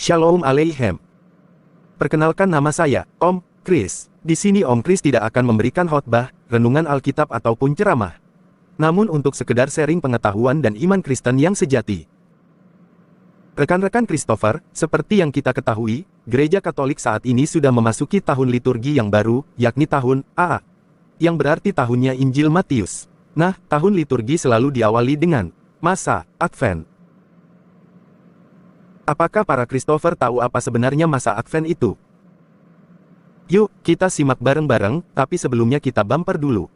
Shalom Aleichem. Perkenalkan, nama saya, Om Chris. Di sini Om Chris tidak akan memberikan khotbah, renungan Alkitab ataupun ceramah. Namun untuk sekedar sharing pengetahuan dan iman Kristen yang sejati. Rekan-rekan Christopher, seperti yang kita ketahui, Gereja Katolik saat ini sudah memasuki tahun liturgi yang baru, yakni tahun A, yang berarti tahunnya Injil Matius. Nah, tahun liturgi selalu diawali dengan masa Advent. Apakah para Christopher tahu apa sebenarnya masa Advent itu? Yuk, kita simak bareng-bareng, tapi sebelumnya kita bumper dulu.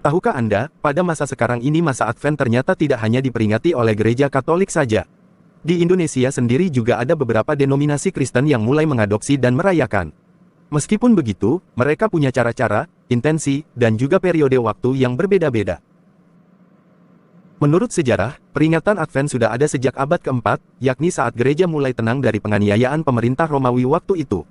Tahukah Anda, pada masa sekarang ini masa Advent ternyata tidak hanya diperingati oleh Gereja Katolik saja. Di Indonesia sendiri juga ada beberapa denominasi Kristen yang mulai mengadopsi dan merayakan. Meskipun begitu, mereka punya cara-cara, intensi, dan juga periode waktu yang berbeda-beda. Menurut sejarah, peringatan Advent sudah ada sejak abad keempat, yakni saat gereja mulai tenang dari penganiayaan pemerintah Romawi waktu itu.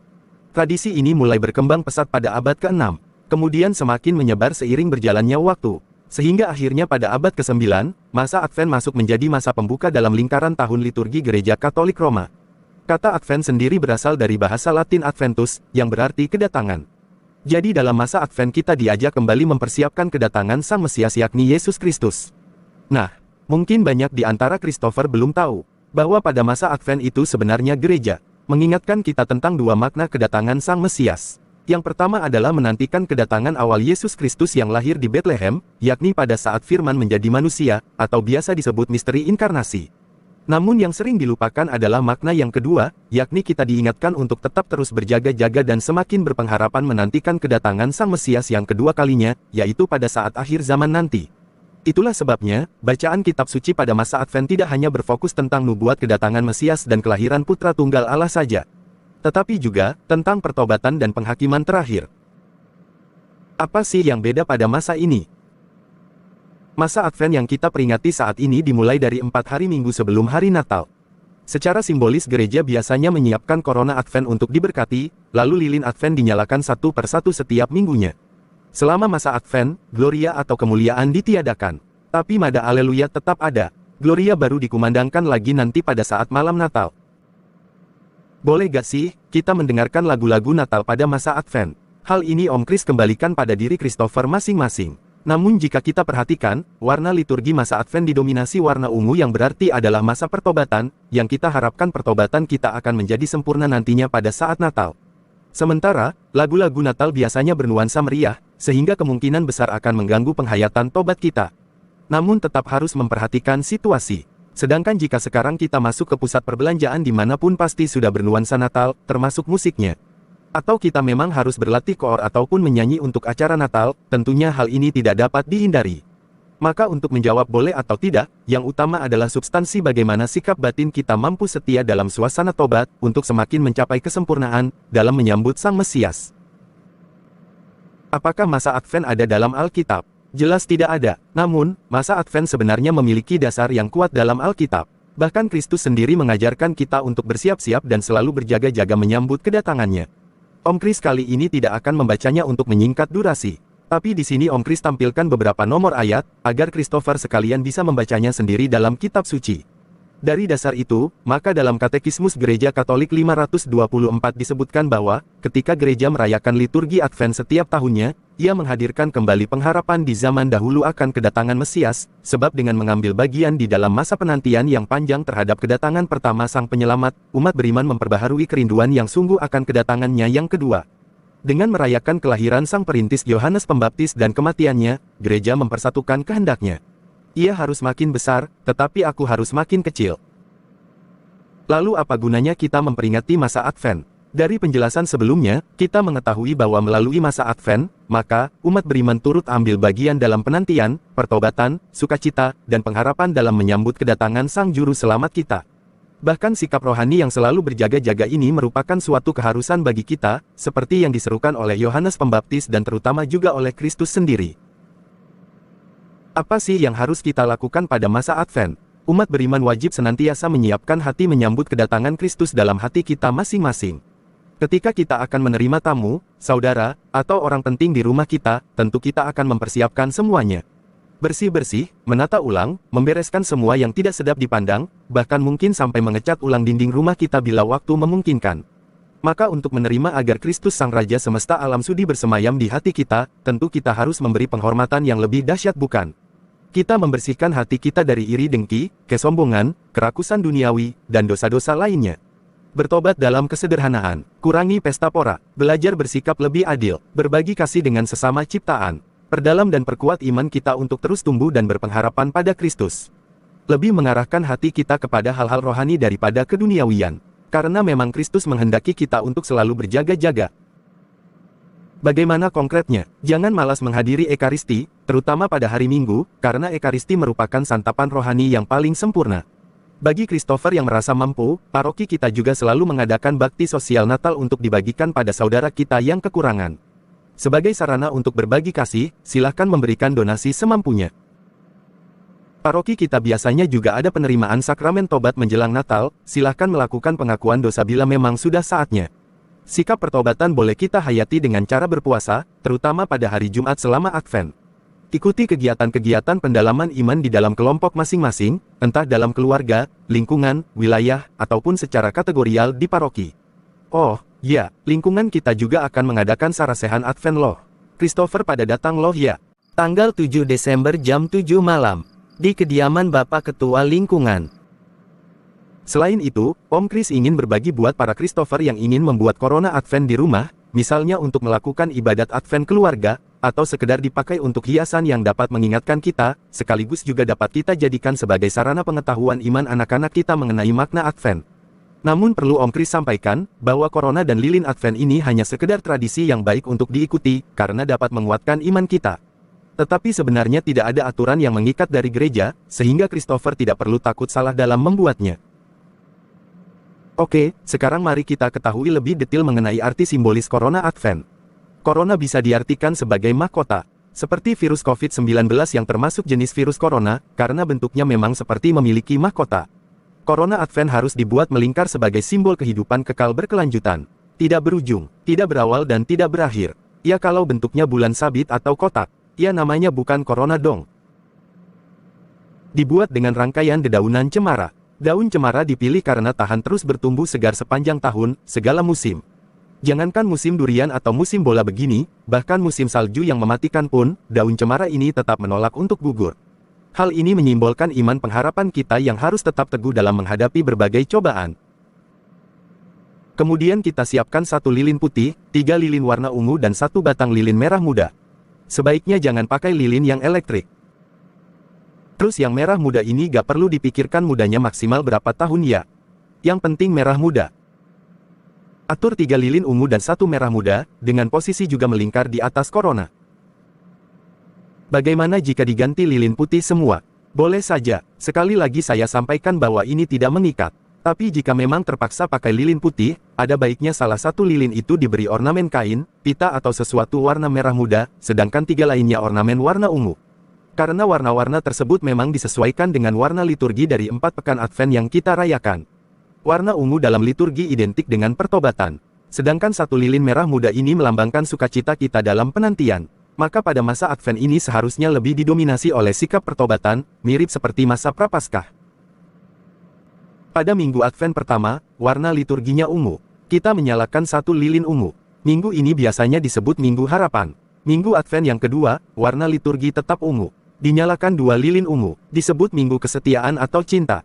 Tradisi ini mulai berkembang pesat pada abad ke-6. Kemudian semakin menyebar seiring berjalannya waktu, sehingga akhirnya pada abad ke-9, masa Advent masuk menjadi masa pembuka dalam lingkaran tahun liturgi Gereja Katolik Roma. Kata Advent sendiri berasal dari bahasa Latin Adventus, yang berarti kedatangan. Jadi dalam masa Advent kita diajak kembali mempersiapkan kedatangan Sang Mesias yakni Yesus Kristus. Nah, mungkin banyak di antara Christopher belum tahu, bahwa pada masa Advent itu sebenarnya gereja mengingatkan kita tentang dua makna kedatangan Sang Mesias. Yang pertama adalah menantikan kedatangan awal Yesus Kristus yang lahir di Bethlehem, yakni pada saat Firman menjadi manusia, atau biasa disebut misteri inkarnasi. Namun yang sering dilupakan adalah makna yang kedua, yakni kita diingatkan untuk tetap terus berjaga-jaga dan semakin berpengharapan menantikan kedatangan Sang Mesias yang kedua kalinya, yaitu pada saat akhir zaman nanti. Itulah sebabnya, bacaan kitab suci pada masa Advent tidak hanya berfokus tentang nubuat kedatangan Mesias dan kelahiran Putra Tunggal Allah saja, tetapi juga tentang pertobatan dan penghakiman terakhir. Apa sih yang beda pada masa ini? Masa Advent yang kita peringati saat ini dimulai dari 4 hari Minggu sebelum hari Natal. Secara simbolis gereja biasanya menyiapkan korona Advent untuk diberkati, lalu lilin Advent dinyalakan satu persatu setiap minggunya. Selama masa Advent, Gloria atau kemuliaan ditiadakan. Tapi Mada Aleluya tetap ada. Gloria baru dikumandangkan lagi nanti pada saat malam Natal. Boleh gak sih, kita mendengarkan lagu-lagu Natal pada masa Advent? Hal ini Om Chris kembalikan pada diri Christopher masing-masing. Namun jika kita perhatikan, warna liturgi masa Advent didominasi warna ungu yang berarti adalah masa pertobatan, yang kita harapkan pertobatan kita akan menjadi sempurna nantinya pada saat Natal. Sementara, lagu-lagu Natal biasanya bernuansa meriah, sehingga kemungkinan besar akan mengganggu penghayatan tobat kita. Namun tetap harus memperhatikan situasi. Sedangkan jika sekarang kita masuk ke pusat perbelanjaan dimanapun pasti sudah bernuansa Natal, termasuk musiknya. Atau kita memang harus berlatih koor ataupun menyanyi untuk acara Natal, tentunya hal ini tidak dapat dihindari. Maka untuk menjawab boleh atau tidak, yang utama adalah substansi bagaimana sikap batin kita mampu setia dalam suasana tobat, untuk semakin mencapai kesempurnaan, dalam menyambut Sang Mesias. Apakah masa Advent ada dalam Alkitab? Jelas tidak ada. Namun, masa Advent sebenarnya memiliki dasar yang kuat dalam Alkitab. Bahkan Kristus sendiri mengajarkan kita untuk bersiap-siap dan selalu berjaga-jaga menyambut kedatangannya. Om Chris kali ini tidak akan membacanya untuk menyingkat durasi. Tapi di sini Om Chris tampilkan beberapa nomor ayat, agar Christopher sekalian bisa membacanya sendiri dalam kitab suci. Dari dasar itu, maka dalam Katekismus Gereja Katolik 524 disebutkan bahwa, ketika gereja merayakan liturgi Advent setiap tahunnya, ia menghadirkan kembali pengharapan di zaman dahulu akan kedatangan Mesias, sebab dengan mengambil bagian di dalam masa penantian yang panjang terhadap kedatangan pertama Sang Penyelamat, umat beriman memperbaharui kerinduan yang sungguh akan kedatangannya yang kedua. Dengan merayakan kelahiran Sang Perintis Yohanes Pembaptis dan kematiannya, gereja mempersatukan kehendaknya. Ia harus makin besar, tetapi aku harus makin kecil. Lalu apa gunanya kita memperingati masa Advent? Dari penjelasan sebelumnya, kita mengetahui bahwa melalui masa Advent, maka, umat beriman turut ambil bagian dalam penantian, pertobatan, sukacita, dan pengharapan dalam menyambut kedatangan Sang Juru Selamat kita. Bahkan sikap rohani yang selalu berjaga-jaga ini merupakan suatu keharusan bagi kita, seperti yang diserukan oleh Yohanes Pembaptis dan terutama juga oleh Kristus sendiri. Apa sih yang harus kita lakukan pada masa Advent? Umat beriman wajib senantiasa menyiapkan hati menyambut kedatangan Kristus dalam hati kita masing-masing. Ketika kita akan menerima tamu, saudara, atau orang penting di rumah kita, tentu kita akan mempersiapkan semuanya. Bersih-bersih, menata ulang, membereskan semua yang tidak sedap dipandang, bahkan mungkin sampai mengecat ulang dinding rumah kita bila waktu memungkinkan. Maka untuk menerima agar Kristus Sang Raja semesta alam sudi bersemayam di hati kita, tentu kita harus memberi penghormatan yang lebih dahsyat bukan? Kita membersihkan hati kita dari iri dengki, kesombongan, kerakusan duniawi, dan dosa-dosa lainnya. Bertobat dalam kesederhanaan, kurangi pesta pora, belajar bersikap lebih adil, berbagi kasih dengan sesama ciptaan, perdalam dan perkuat iman kita untuk terus tumbuh dan berpengharapan pada Kristus. Lebih mengarahkan hati kita kepada hal-hal rohani daripada keduniawian, karena memang Kristus menghendaki kita untuk selalu berjaga-jaga. Bagaimana konkretnya? Jangan malas menghadiri Ekaristi, terutama pada hari Minggu, karena Ekaristi merupakan santapan rohani yang paling sempurna. Bagi Christopher yang merasa mampu, paroki kita juga selalu mengadakan bakti sosial Natal untuk dibagikan pada saudara kita yang kekurangan. Sebagai sarana untuk berbagi kasih, silahkan memberikan donasi semampunya. Paroki kita biasanya juga ada penerimaan sakramen tobat menjelang Natal, silahkan melakukan pengakuan dosa bila memang sudah saatnya. Sikap pertobatan boleh kita hayati dengan cara berpuasa, terutama pada hari Jumat selama Advent. Ikuti kegiatan-kegiatan pendalaman iman di dalam kelompok masing-masing, entah dalam keluarga, lingkungan, wilayah, ataupun secara kategorial di paroki. Oh, ya, lingkungan kita juga akan mengadakan sarasehan Advent loh. Christopher pada datang loh ya. Tanggal 7 Desember jam 7 malam. Di kediaman Bapak Ketua Lingkungan. Selain itu, Om Chris ingin berbagi buat para Christopher yang ingin membuat Corona Advent di rumah, misalnya untuk melakukan ibadat Advent keluarga, atau sekedar dipakai untuk hiasan yang dapat mengingatkan kita, sekaligus juga dapat kita jadikan sebagai sarana pengetahuan iman anak-anak kita mengenai makna Advent. Namun perlu Om Chris sampaikan, bahwa Corona dan lilin Advent ini hanya sekedar tradisi yang baik untuk diikuti, karena dapat menguatkan iman kita. Tetapi sebenarnya tidak ada aturan yang mengikat dari gereja, sehingga Christopher tidak perlu takut salah dalam membuatnya. Oke, sekarang mari kita ketahui lebih detail mengenai arti simbolis Corona Advent. Corona bisa diartikan sebagai mahkota, seperti virus COVID-19 yang termasuk jenis virus corona, karena bentuknya memang seperti memiliki mahkota. Corona Advent harus dibuat melingkar sebagai simbol kehidupan kekal berkelanjutan, tidak berujung, tidak berawal dan tidak berakhir. Ya kalau bentuknya bulan sabit atau kotak, ya namanya bukan corona dong. Dibuat dengan rangkaian dedaunan cemara. Daun cemara dipilih karena tahan terus bertumbuh segar sepanjang tahun, segala musim. Jangankan musim durian atau musim bola begini, bahkan musim salju yang mematikan pun, daun cemara ini tetap menolak untuk gugur. Hal ini menyimbolkan iman pengharapan kita yang harus tetap teguh dalam menghadapi berbagai cobaan. Kemudian kita siapkan 1 lilin putih, 3 lilin warna ungu dan 1 batang lilin merah muda. Sebaiknya jangan pakai lilin yang elektrik. Terus yang merah muda ini gak perlu dipikirkan mudanya maksimal berapa tahun ya. Yang penting merah muda. Atur 3 lilin ungu dan 1 merah muda, dengan posisi juga melingkar di atas corona. Bagaimana jika diganti lilin putih semua? Boleh saja, sekali lagi saya sampaikan bahwa ini tidak mengikat. Tapi jika memang terpaksa pakai lilin putih, ada baiknya salah 1 lilin itu diberi ornamen kain, pita atau sesuatu warna merah muda, sedangkan 3 lainnya ornamen warna ungu. Karena warna-warna tersebut memang disesuaikan dengan warna liturgi dari 4 pekan Advent yang kita rayakan. Warna ungu dalam liturgi identik dengan pertobatan. Sedangkan 1 lilin merah muda ini melambangkan sukacita kita dalam penantian. Maka pada masa Advent ini seharusnya lebih didominasi oleh sikap pertobatan, mirip seperti masa Prapaskah. Pada minggu Advent pertama, warna liturginya ungu. Kita menyalakan 1 lilin ungu. Minggu ini biasanya disebut Minggu Harapan. Minggu Advent yang kedua, warna liturgi tetap ungu. Dinyalakan 2 lilin ungu, disebut Minggu Kesetiaan atau Cinta.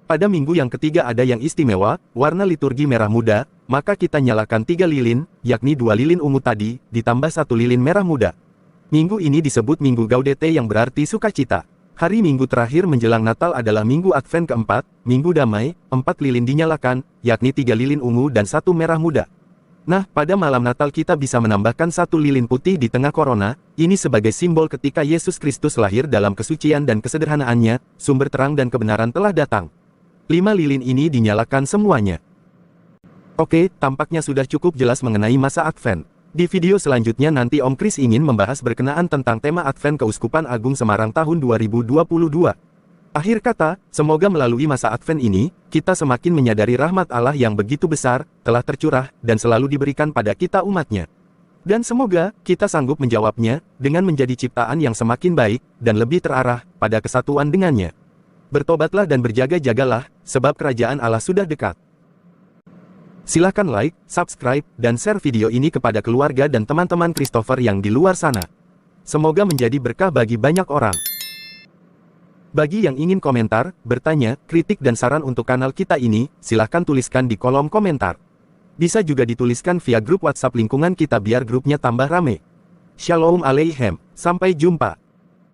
Pada minggu yang ketiga ada yang istimewa, warna liturgi merah muda, maka kita nyalakan 3 lilin, yakni 2 lilin ungu tadi, ditambah 1 lilin merah muda. Minggu ini disebut Minggu Gaudete yang berarti sukacita. Hari Minggu terakhir menjelang Natal adalah Minggu Advent keempat, Minggu Damai, 4 lilin dinyalakan, yakni 3 lilin ungu dan 1 merah muda. Nah, pada malam Natal kita bisa menambahkan 1 lilin putih di tengah corona, ini sebagai simbol ketika Yesus Kristus lahir dalam kesucian dan kesederhanaannya, sumber terang dan kebenaran telah datang. 5 lilin ini dinyalakan semuanya. Oke, tampaknya sudah cukup jelas mengenai masa Advent. Di video selanjutnya nanti Om Chris ingin membahas berkenaan tentang tema Advent Keuskupan Agung Semarang tahun 2022. Akhir kata, semoga melalui masa Advent ini, kita semakin menyadari rahmat Allah yang begitu besar, telah tercurah, dan selalu diberikan pada kita umatnya. Dan semoga, kita sanggup menjawabnya, dengan menjadi ciptaan yang semakin baik, dan lebih terarah, pada kesatuan dengannya. Bertobatlah dan berjaga-jagalah, sebab kerajaan Allah sudah dekat. Silahkan like, subscribe, dan share video ini kepada keluarga dan teman-teman Christopher yang di luar sana. Semoga menjadi berkah bagi banyak orang. Bagi yang ingin komentar, bertanya, kritik dan saran untuk kanal kita ini, silahkan tuliskan di kolom komentar. Bisa juga dituliskan via grup WhatsApp lingkungan kita biar grupnya tambah rame. Shalom Aleichem, sampai jumpa.